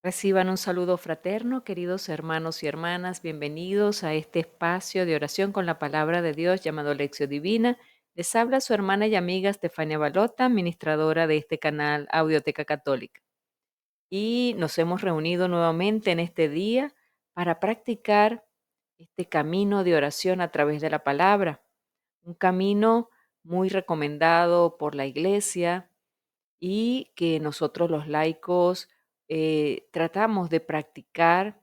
Reciban un saludo fraterno, queridos hermanos y hermanas, bienvenidos a este espacio de oración con la palabra de Dios llamado Lección Divina. Les habla su hermana y amiga Estefania Balota, administradora de este canal Audioteca Católica. Y nos hemos reunido nuevamente en este día para practicar este camino de oración a través de la palabra, un camino muy recomendado por la Iglesia y que nosotros los laicos tratamos de practicar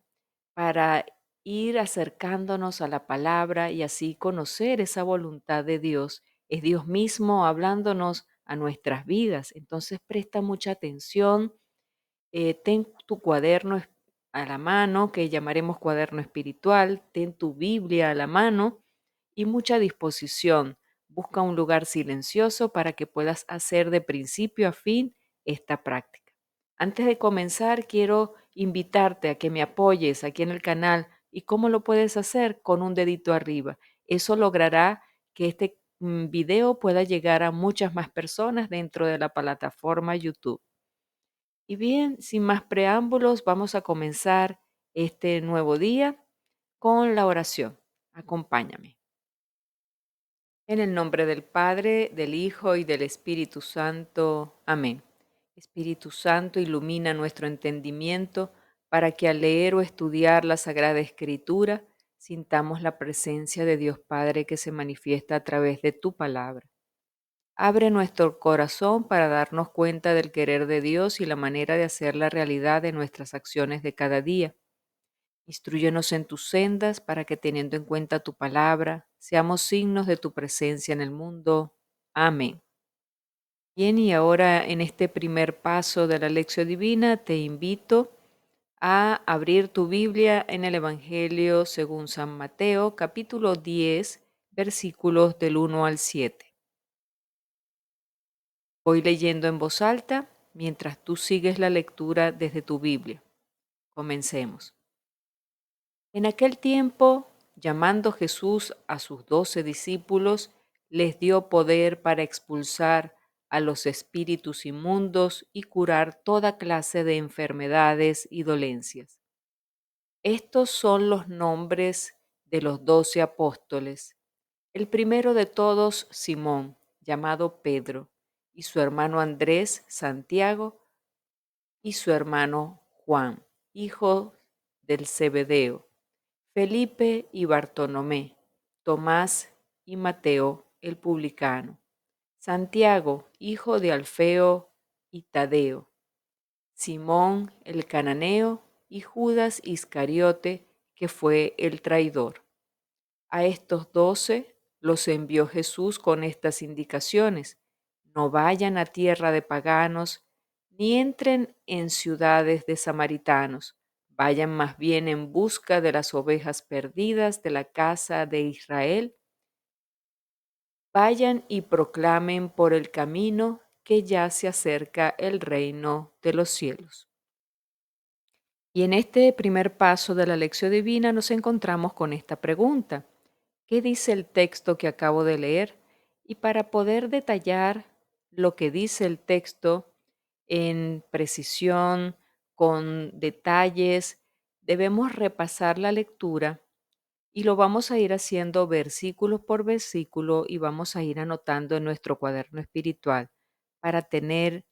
para ir acercándonos a la palabra y así conocer esa voluntad de Dios. Es Dios mismo hablándonos a nuestras vidas. Entonces presta mucha atención, ten tu cuaderno a la mano, que llamaremos cuaderno espiritual, ten tu Biblia a la mano y mucha disposición. Busca un lugar silencioso para que puedas hacer de principio a fin esta práctica. Antes de comenzar, quiero invitarte a que me apoyes aquí en el canal. ¿Y cómo lo puedes hacer? Con un dedito arriba. Eso logrará que este video pueda llegar a muchas más personas dentro de la plataforma YouTube. Y bien, sin más preámbulos, vamos a comenzar este nuevo día con la oración. Acompáñame. En el nombre del Padre, del Hijo y del Espíritu Santo. Amén. Espíritu Santo, ilumina nuestro entendimiento para que al leer o estudiar la Sagrada Escritura sintamos la presencia de Dios Padre que se manifiesta a través de tu palabra. Abre nuestro corazón para darnos cuenta del querer de Dios y la manera de hacer la realidad de nuestras acciones de cada día. Instrúyenos en tus sendas para que, teniendo en cuenta tu palabra, seamos signos de tu presencia en el mundo. Amén. Bien, y ahora en este primer paso de la lección divina te invito a abrir tu Biblia en el Evangelio según San Mateo, capítulo 10, versículos del 1 al 7. Voy leyendo en voz alta mientras tú sigues la lectura desde tu Biblia. Comencemos. En aquel tiempo, llamando Jesús a sus 12 discípulos, les dio poder para expulsar a los espíritus inmundos y curar toda clase de enfermedades y dolencias. Estos son los nombres de los 12 apóstoles. El primero de todos, Simón, llamado Pedro, y su hermano Andrés, Santiago, y su hermano Juan, hijo del Zebedeo, Felipe y Bartolomé, Tomás y Mateo el publicano, Santiago, hijo de Alfeo y Tadeo, Simón el cananeo y Judas Iscariote, que fue el traidor. A estos 12 los envió Jesús con estas indicaciones: no vayan a tierra de paganos, ni entren en ciudades de samaritanos, vayan más bien en busca de las ovejas perdidas de la casa de Israel. Vayan y proclamen por el camino que ya se acerca el reino de los cielos. Y en este primer paso de la lección divina nos encontramos con esta pregunta: ¿qué dice el texto que acabo de leer? Y para poder detallar lo que dice el texto en precisión, con detalles, debemos repasar la lectura y lo vamos a ir haciendo versículo por versículo y vamos a ir anotando en nuestro cuaderno espiritual para tener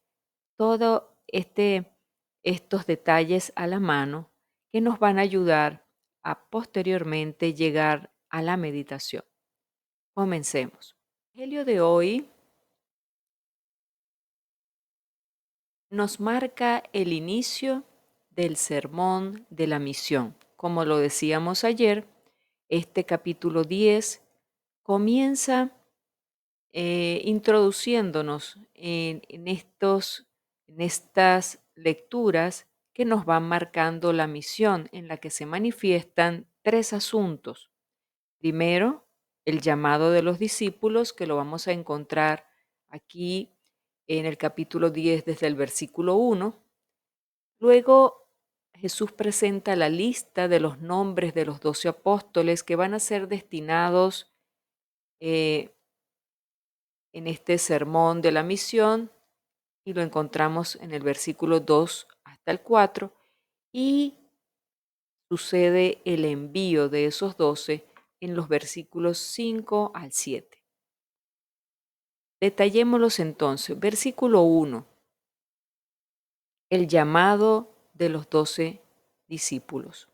todo estos detalles a la mano que nos van a ayudar a posteriormente llegar a la meditación. Comencemos. El Evangelio de hoy nos marca el inicio del sermón de la misión. Como lo decíamos ayer, este capítulo 10 comienza introduciéndonos en estas lecturas que nos van marcando la misión, en la que se manifiestan tres asuntos. Primero, el llamado de los discípulos, que lo vamos a encontrar aquí en el capítulo 10 desde el versículo 1. Luego, Jesús presenta la lista de los nombres de los 12 apóstoles que van a ser destinados eh, en este sermón de la misión, y lo encontramos en el versículo 2 hasta el 4. y sucede el envío de esos 12 en los versículos 5 al 7. Detallémoslos entonces. Versículo 1. El llamado de los 12 discípulos.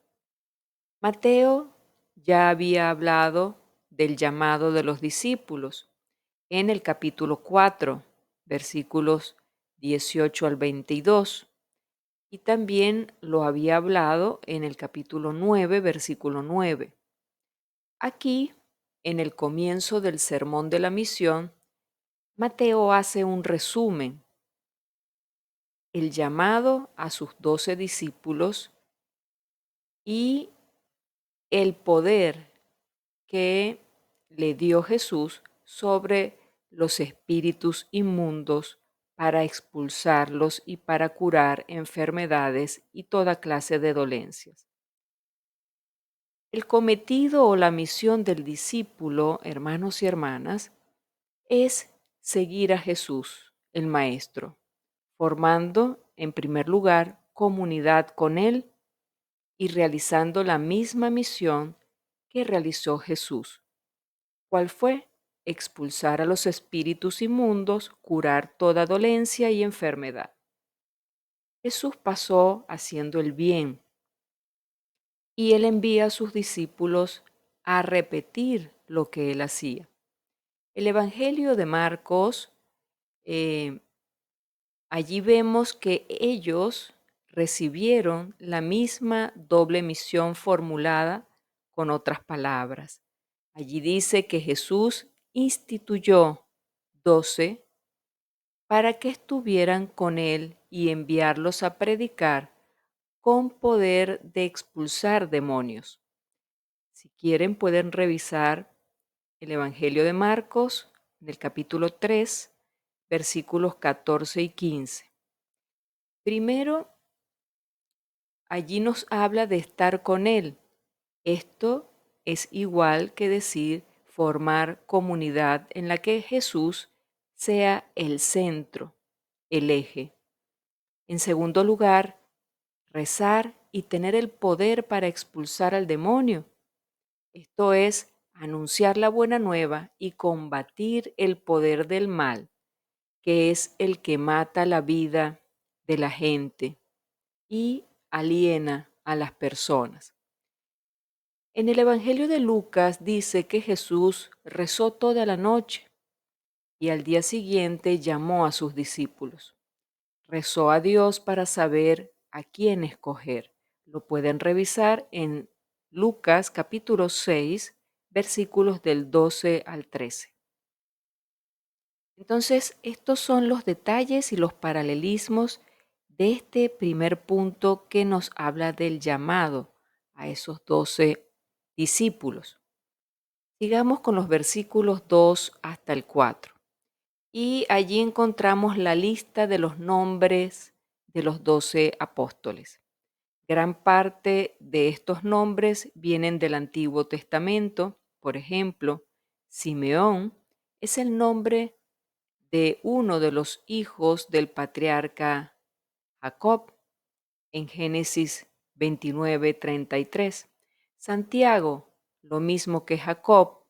Mateo ya había hablado del llamado de los discípulos en el capítulo 4, versículos 18 al 22, y también lo había hablado en el capítulo 9, versículo 9. Aquí, en el comienzo del Sermón de la Misión, Mateo hace un resumen, el llamado a sus 12 discípulos y el poder que le dio Jesús sobre los espíritus inmundos para expulsarlos y para curar enfermedades y toda clase de dolencias. El cometido o la misión del discípulo, hermanos y hermanas, es seguir a Jesús, el Maestro, formando, en primer lugar, comunidad con Él y realizando la misma misión que realizó Jesús. ¿Cuál fue? Expulsar a los espíritus inmundos, curar toda dolencia y enfermedad. Jesús pasó haciendo el bien y Él envía a sus discípulos a repetir lo que Él hacía. El Evangelio de Marcos, eh, allí vemos que ellos recibieron la misma doble misión formulada con otras palabras. Allí dice que Jesús instituyó 12 para que estuvieran con él y enviarlos a predicar con poder de expulsar demonios. Si quieren pueden revisar el Evangelio de Marcos, del capítulo 3, versículos 14 y 15. Primero, allí nos habla de estar con Él. Esto es igual que decir formar comunidad en la que Jesús sea el centro, el eje. En segundo lugar, rezar y tener el poder para expulsar al demonio. Esto es anunciar la buena nueva y combatir el poder del mal, que es el que mata la vida de la gente y aliena a las personas. En el Evangelio de Lucas dice que Jesús rezó toda la noche y al día siguiente llamó a sus discípulos. Rezó a Dios para saber a quién escoger. Lo pueden revisar en Lucas capítulo 6, versículos del 12 al 13. Entonces, estos son los detalles y los paralelismos de este primer punto que nos habla del llamado a esos 12 discípulos. Sigamos con los versículos 2 hasta el 4. Y allí encontramos la lista de los nombres de los 12 apóstoles. Gran parte de estos nombres vienen del Antiguo Testamento. Por ejemplo, Simeón es el nombre de uno de los hijos del patriarca Jacob en Génesis 29:33. Santiago, lo mismo que Jacob,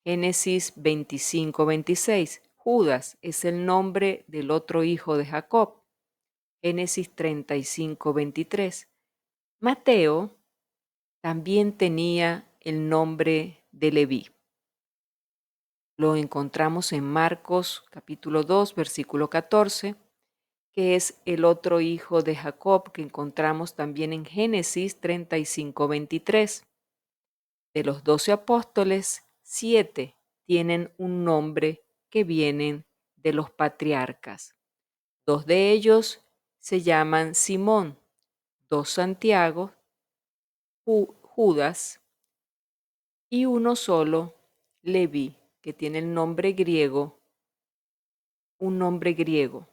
Génesis 25:26. Judas es el nombre del otro hijo de Jacob, Génesis 35:23. Mateo también tenía el nombre de Leví. Lo encontramos en Marcos capítulo 2, versículo 14, que es el otro hijo de Jacob que encontramos también en Génesis 35:23. De los 12 apóstoles, 7 tienen un nombre que vienen de los patriarcas. 2 de ellos se llaman Simón, 2 Santiago, Judas y uno solo, Leví, que tiene el nombre griego, un nombre griego,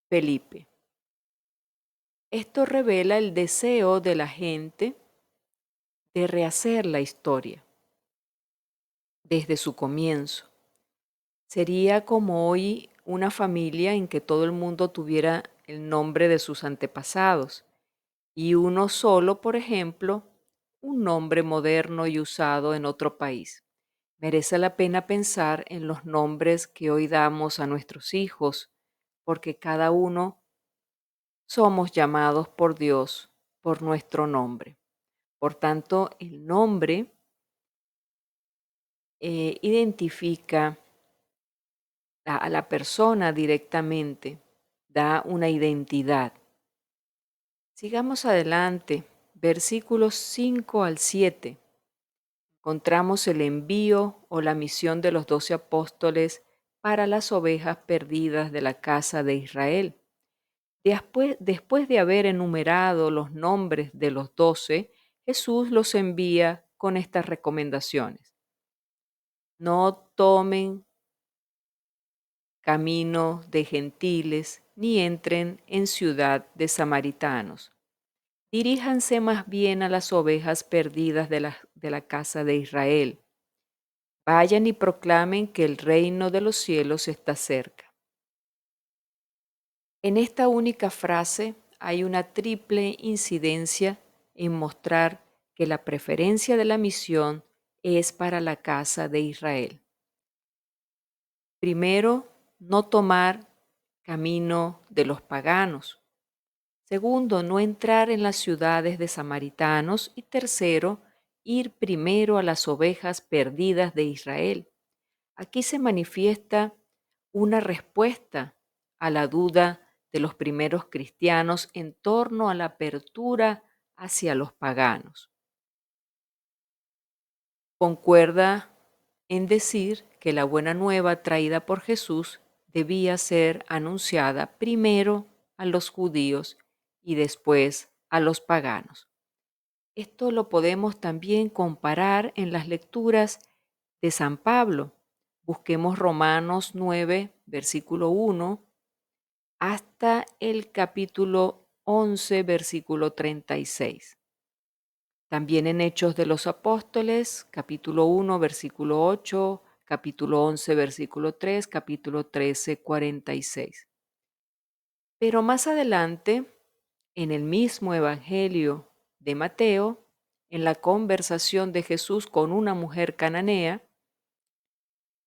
Felipe. Esto revela el deseo de la gente de rehacer la historia desde su comienzo. Sería como hoy una familia en que todo el mundo tuviera el nombre de sus antepasados y uno solo, por ejemplo, un nombre moderno y usado en otro país. Merece la pena pensar en los nombres que hoy damos a nuestros hijos, porque cada uno somos llamados por Dios por nuestro nombre. Por tanto, el nombre identifica a la persona directamente, da una identidad. Sigamos adelante, versículos 5 al 7. Encontramos el envío o la misión de los 12 apóstoles para las ovejas perdidas de la casa de Israel. Después de haber enumerado los nombres de los 12, Jesús los envía con estas recomendaciones. No tomen camino de gentiles, ni entren en ciudad de samaritanos. Diríjanse más bien a las ovejas perdidas de la casa de Israel. Vayan y proclamen que el reino de los cielos está cerca. En esta única frase hay una triple incidencia en mostrar que la preferencia de la misión es para la casa de Israel. Primero, no tomar camino de los paganos. Segundo, no entrar en las ciudades de samaritanos. Y tercero, ir primero a las ovejas perdidas de Israel. Aquí se manifiesta una respuesta a la duda de los primeros cristianos en torno a la apertura hacia los paganos. Concuerda en decir que la buena nueva traída por Jesús debía ser anunciada primero a los judíos y después a los paganos. Esto lo podemos también comparar en las lecturas de San Pablo. Busquemos Romanos 9, versículo 1, hasta el capítulo 11, versículo 36. También en Hechos de los Apóstoles, capítulo 1, versículo 8, capítulo 11, versículo 3, capítulo 13, 46. Pero más adelante, en el mismo Evangelio de Mateo, en la conversación de Jesús con una mujer cananea,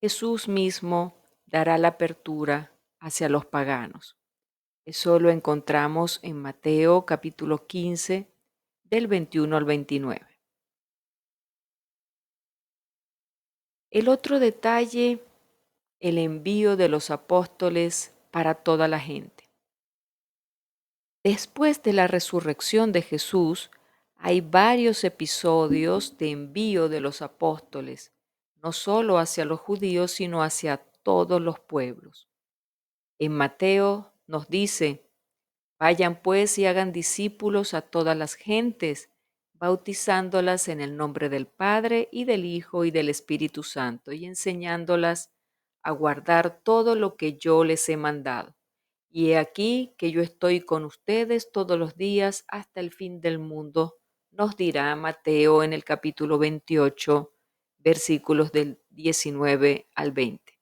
Jesús mismo dará la apertura hacia los paganos. Eso lo encontramos en Mateo capítulo 15, del 21 al 29. El otro detalle, el envío de los apóstoles para toda la gente. Después de la resurrección de Jesús, hay varios episodios de envío de los apóstoles, no solo hacia los judíos, sino hacia todos los pueblos. En Mateo nos dice: vayan pues y hagan discípulos a todas las gentes, bautizándolas en el nombre del Padre y del Hijo y del Espíritu Santo, y enseñándolas a guardar todo lo que yo les he mandado. Y he aquí que yo estoy con ustedes todos los días hasta el fin del mundo, nos dirá Mateo en el capítulo 28, versículos del 19 al 20.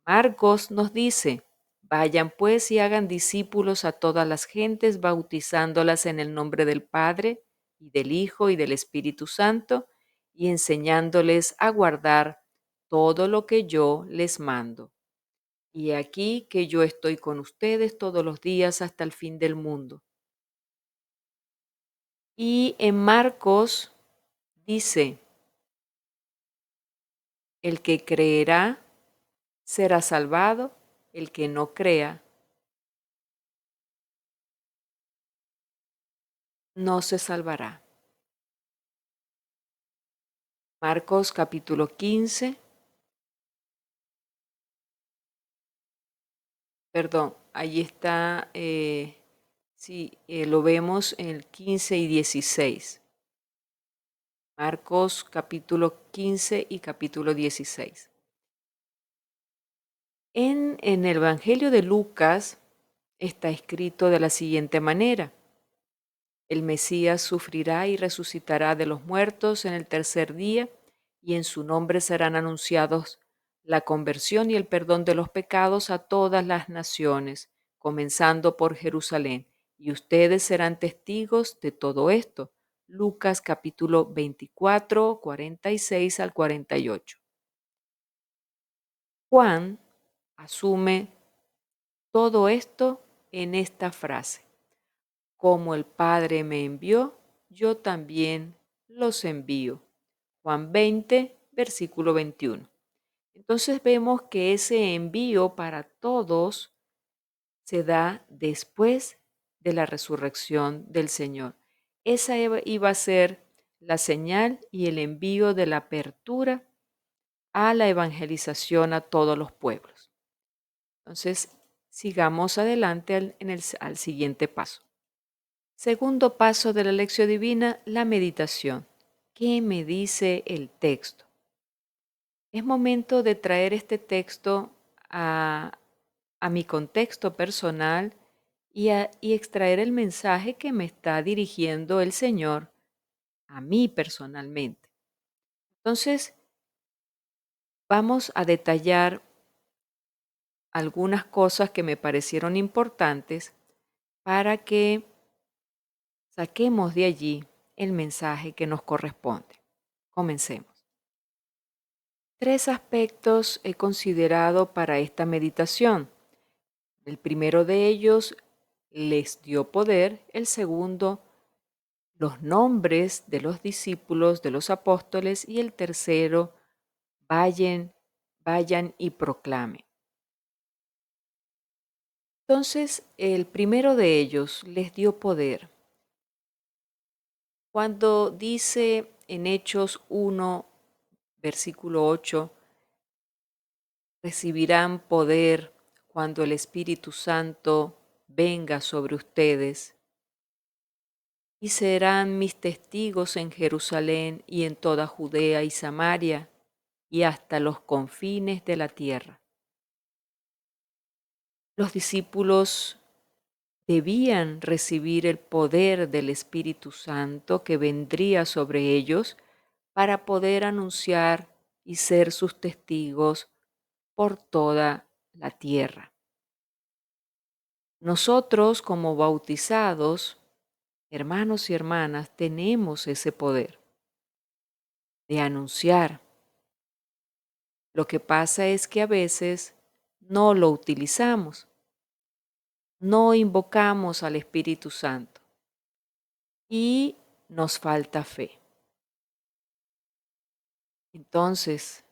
Marcos nos dice: vayan pues y hagan discípulos a todas las gentes, bautizándolas en el nombre del Padre y del Hijo y del Espíritu Santo, y enseñándoles a guardar todo lo que yo les mando. Y aquí que yo estoy con ustedes todos los días hasta el fin del mundo. Y en Marcos dice: el que creerá será salvado, el que no crea no se salvará. Marcos capítulo 15, perdón, allí está, sí, lo vemos en el 15 y 16. Marcos capítulo 15 y capítulo 16. En el Evangelio de Lucas está escrito de la siguiente manera: el Mesías sufrirá y resucitará de los muertos en el tercer día, y en su nombre serán anunciados la conversión y el perdón de los pecados a todas las naciones, comenzando por Jerusalén. y ustedes serán testigos de todo esto. Lucas capítulo 24, 46 al 48. Juan asume todo esto en esta frase: como el Padre me envió, yo también los envío. Juan 20, versículo 21. Entonces vemos que ese envío para todos se da después de la resurrección del Señor. Esa iba a ser la señal y el envío de la apertura a la evangelización a todos los pueblos. Entonces, sigamos adelante al siguiente paso. Segundo paso de la lección divina, la meditación. ¿Qué me dice el texto? Es momento de traer este texto a mi contexto personal y extraer el mensaje que me está dirigiendo el Señor a mí personalmente. Entonces, vamos a detallar algunas cosas que me parecieron importantes para que saquemos de allí el mensaje que nos corresponde. Comencemos. 3 aspectos he considerado para esta meditación. El primero de ellos, les dio poder. El segundo, los nombres de los discípulos, de los apóstoles. Y el tercero, vayan y proclamen. Entonces, el primero de ellos les dio poder. Cuando dice en Hechos 1, versículo 8, recibirán poder cuando el Espíritu Santo venga sobre ustedes, y serán mis testigos en Jerusalén y en toda Judea y Samaria y hasta los confines de la tierra. Los discípulos debían recibir el poder del Espíritu Santo que vendría sobre ellos para poder anunciar y ser sus testigos por toda la tierra. Nosotros, como bautizados, hermanos y hermanas, tenemos ese poder de anunciar. Lo que pasa es que a veces no lo utilizamos, no invocamos al Espíritu Santo y nos falta fe. Entonces,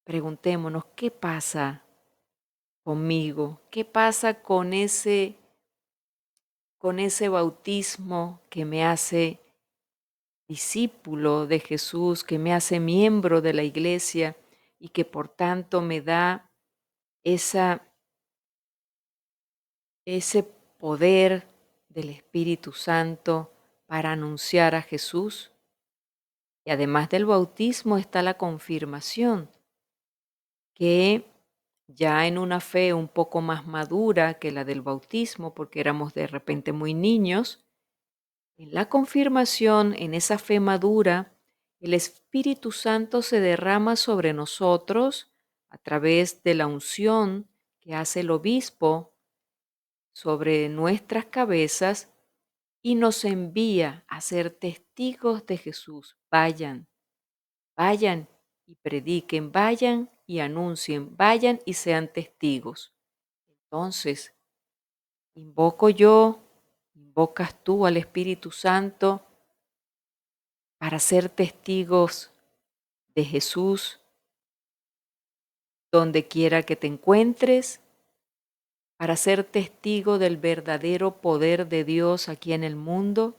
preguntémonos, ¿qué pasa conmigo? ¿Qué pasa con ese bautismo que me hace discípulo de Jesús, que me hace miembro de la iglesia y que por tanto me da ese poder del Espíritu Santo para anunciar a Jesús? Y además del bautismo está la confirmación, que ya en una fe un poco más madura que la del bautismo, porque éramos de repente muy niños, en la confirmación, en esa fe madura, el Espíritu Santo se derrama sobre nosotros a través de la unción que hace el obispo sobre nuestras cabezas y nos envía a ser testigos de Jesús. Vayan y prediquen, vayan y anuncien, vayan y sean testigos. Entonces, invoco yo, invocas tú al Espíritu Santo para ser testigos de Jesús donde quiera que te encuentres, para ser testigo del verdadero poder de Dios aquí en el mundo.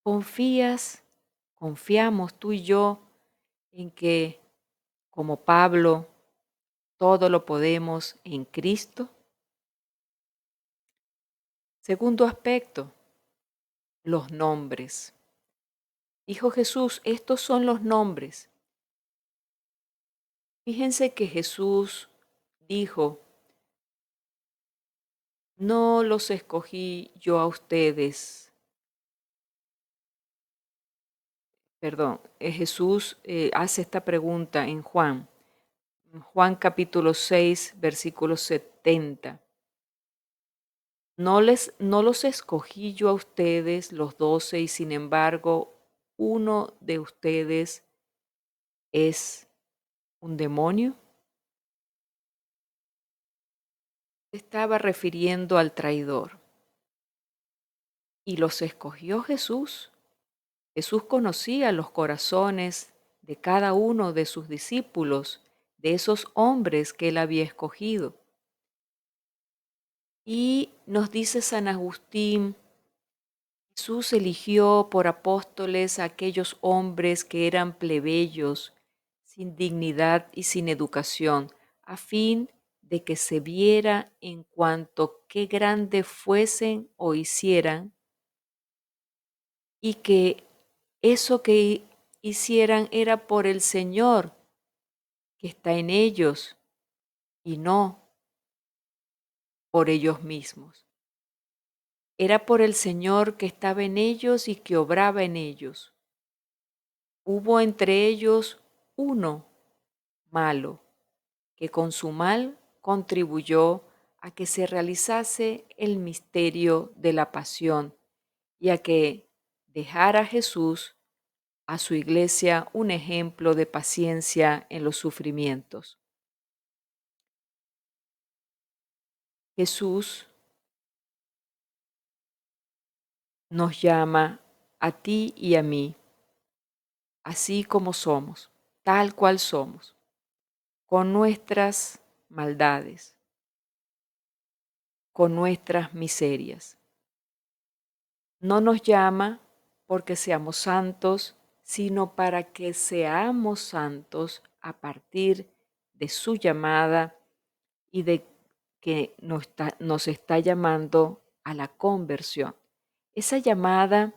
Confiamos tú y yo en que, como Pablo, todo lo podemos en Cristo. Segundo aspecto, los nombres. Dijo Jesús, estos son los nombres. Fíjense que Jesús dijo, no los escogí yo a ustedes. Perdón, Jesús hace esta pregunta en Juan capítulo 6, versículo 70. No los escogí yo a ustedes, los 12, y sin embargo, uno de ustedes es un demonio. Se estaba refiriendo al traidor. Y los escogió Jesús. Jesús conocía los corazones de cada uno de sus discípulos, de esos hombres que él había escogido. Y nos dice San Agustín, Jesús eligió por apóstoles a aquellos hombres que eran plebeyos, sin dignidad y sin educación, a fin de que se viera en cuanto qué grande fuesen o hicieran, y que eso que hicieran era por el Señor que está en ellos y no por ellos mismos. Era por el Señor que estaba en ellos y que obraba en ellos. Hubo entre ellos uno malo, que con su mal contribuyó a que se realizase el misterio de la pasión y a que dejara Jesús a su iglesia un ejemplo de paciencia en los sufrimientos. Jesús nos llama a ti y a mí, así como somos, tal cual somos, con nuestras maldades, con nuestras miserias. No nos llama porque seamos santos, sino para que seamos santos a partir de su llamada y de que nos está llamando a la conversión. Esa llamada,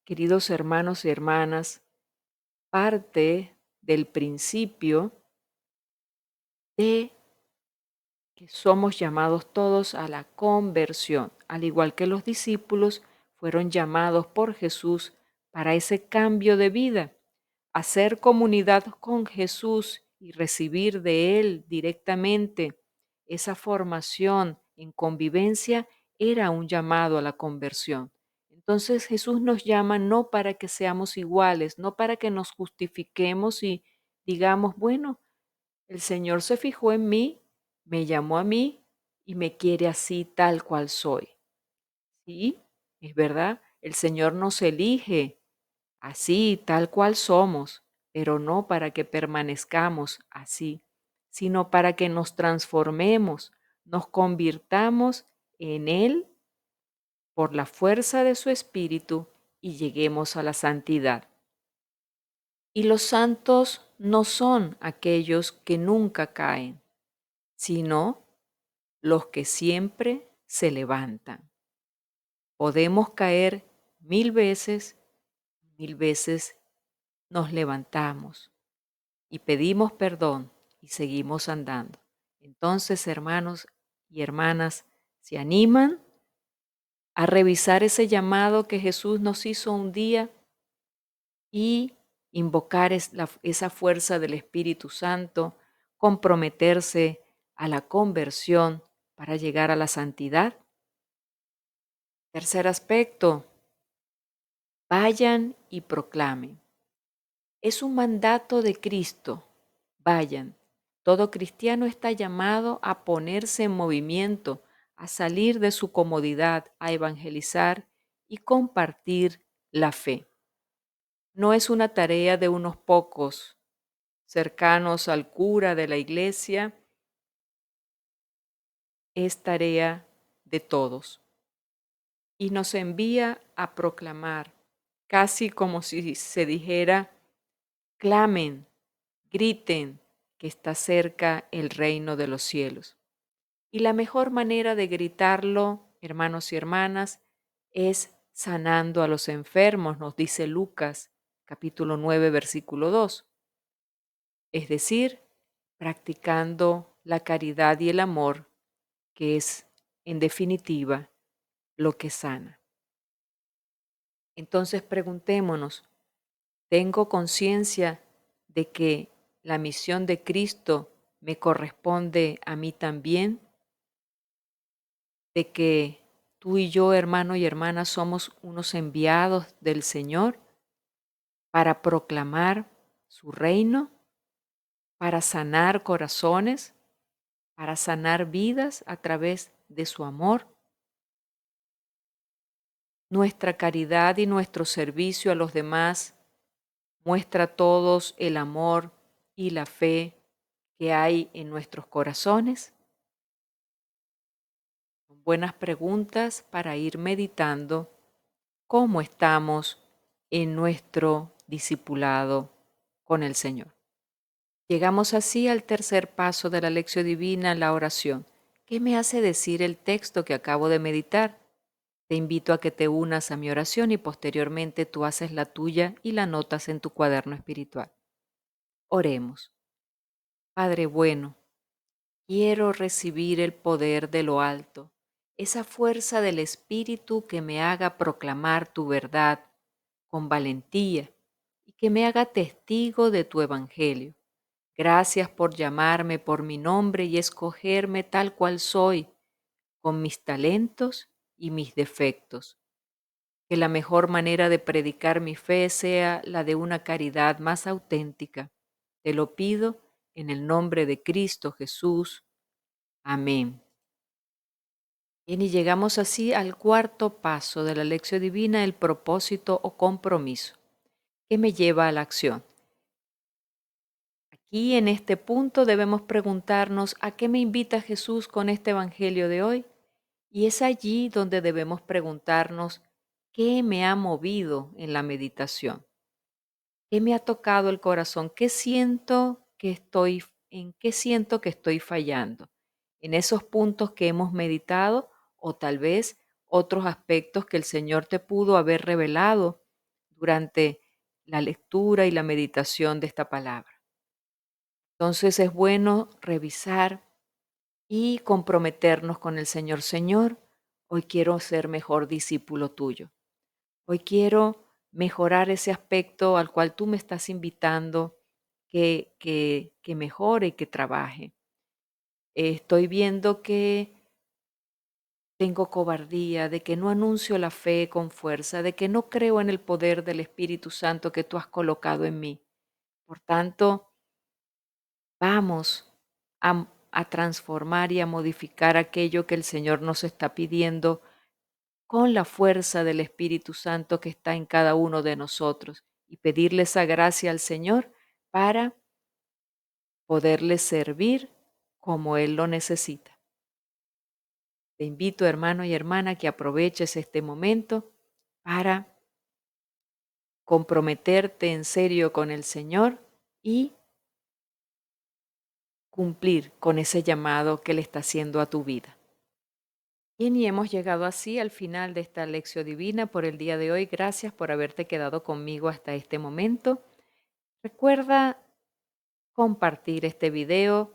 queridos hermanos y hermanas, parte del principio de que somos llamados todos a la conversión, al igual que los discípulos fueron llamados por Jesús para ese cambio de vida, hacer comunidad con Jesús y recibir de Él directamente esa formación en convivencia era un llamado a la conversión. Entonces Jesús nos llama no para que seamos iguales, no para que nos justifiquemos y digamos, bueno, el Señor se fijó en mí, me llamó a mí y me quiere así tal cual soy. Sí, es verdad, el Señor nos elige así tal cual somos, pero no para que permanezcamos así, sino para que nos transformemos, nos convirtamos en Él por la fuerza de su Espíritu y lleguemos a la santidad. Y los santos no son aquellos que nunca caen, sino los que siempre se levantan. Podemos caer 1000 veces nos levantamos y pedimos perdón y seguimos andando. Entonces, hermanos y hermanas, se animan a revisar ese llamado que Jesús nos hizo un día y invocar esa fuerza del Espíritu Santo, comprometerse a la conversión para llegar a la santidad. Tercer aspecto, vayan y proclamen. Es un mandato de Cristo. Vayan. Todo cristiano está llamado a ponerse en movimiento, a salir de su comodidad, a evangelizar y compartir la fe. No es una tarea de unos pocos cercanos al cura de la iglesia, es tarea de todos. Y nos envía a proclamar, casi como si se dijera, clamen, griten que está cerca el reino de los cielos. Y la mejor manera de gritarlo, hermanos y hermanas, es sanando a los enfermos, nos dice Lucas, capítulo 9, versículo 2. Es decir, practicando la caridad y el amor, que es, en definitiva, lo que sana. Entonces preguntémonos, ¿tengo conciencia de que la misión de Cristo me corresponde a mí también? ¿De que Tú y yo, hermano y hermana, somos unos enviados del Señor para proclamar su reino, para sanar corazones, para sanar vidas a través de su amor. Nuestra caridad y nuestro servicio a los demás muestra a todos el amor y la fe que hay en nuestros corazones. Son buenas preguntas para ir meditando cómo estamos en nuestro discipulado con el Señor. Llegamos así al tercer paso de la lección divina, la oración. ¿Qué me hace decir el texto que acabo de meditar? Te invito a que te unas a mi oración y posteriormente tú haces la tuya y la notas en tu cuaderno espiritual. Oremos. Padre bueno, quiero recibir el poder de lo alto, esa fuerza del Espíritu que me haga proclamar tu verdad con valentía y que me haga testigo de tu Evangelio. Gracias por llamarme por mi nombre y escogerme tal cual soy, con mis talentos y mis defectos. Que la mejor manera de predicar mi fe sea la de una caridad más auténtica. Te lo pido en el nombre de Cristo Jesús. Amén. Bien, y llegamos así al cuarto paso de la lección divina, el propósito o compromiso, que me lleva a la acción. Aquí en este punto debemos preguntarnos a qué me invita Jesús con este Evangelio de hoy. Y es allí donde debemos preguntarnos qué me ha movido en la meditación, qué me ha tocado el corazón, en qué siento que estoy fallando, en esos puntos que hemos meditado o tal vez otros aspectos que el Señor te pudo haber revelado durante la lectura y la meditación de esta palabra. Entonces es bueno revisar y comprometernos con el Señor. Señor, hoy quiero ser mejor discípulo tuyo. Hoy quiero mejorar ese aspecto al cual tú me estás invitando que mejore y que trabaje. Estoy viendo que tengo cobardía, de que no anuncio la fe con fuerza, de que no creo en el poder del Espíritu Santo que tú has colocado en mí. Por tanto, vamos a transformar y a modificar aquello que el Señor nos está pidiendo con la fuerza del Espíritu Santo que está en cada uno de nosotros y pedirle esa gracia al Señor para poderle servir como Él lo necesita. Te invito, hermano y hermana, que aproveches este momento para comprometerte en serio con el Señor y cumplir con ese llamado que Él está haciendo a tu vida. Bien, y hemos llegado así al final de esta lección divina por el día de hoy. Gracias por haberte quedado conmigo hasta este momento. Recuerda compartir este video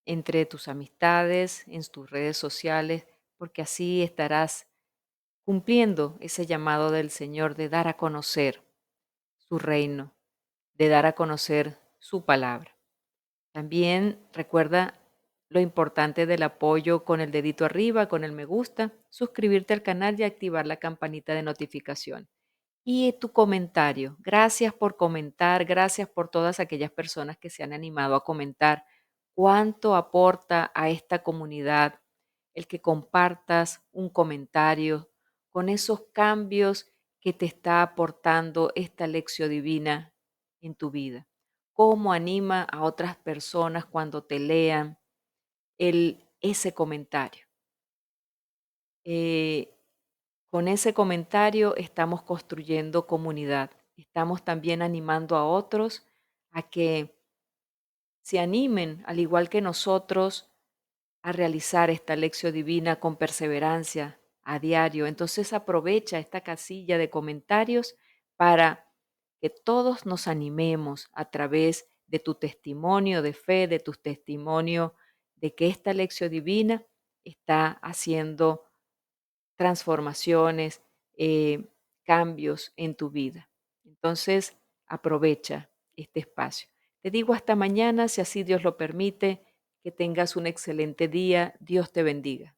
entre tus amistades, en tus redes sociales, porque así estarás cumpliendo ese llamado del Señor de dar a conocer su reino, de dar a conocer su palabra. También recuerda lo importante del apoyo con el dedito arriba, con el me gusta, suscribirte al canal y activar la campanita de notificación. Y tu comentario. Gracias por comentar, gracias por todas aquellas personas que se han animado a comentar. Cuánto aporta a esta comunidad el que compartas un comentario con esos cambios que te está aportando esta lección divina en tu vida. Cómo anima a otras personas cuando te lean ese comentario. Eh, con ese comentario estamos construyendo comunidad. Estamos también animando a otros a que se animen, al igual que nosotros, a realizar esta lección divina con perseverancia a diario. Entonces aprovecha esta casilla de comentarios para que todos nos animemos a través de tu testimonio de fe, de tu testimonio de que esta lección divina está haciendo transformaciones, cambios en tu vida. Entonces, aprovecha este espacio. Te digo hasta mañana, si así Dios lo permite, que tengas un excelente día. Dios te bendiga.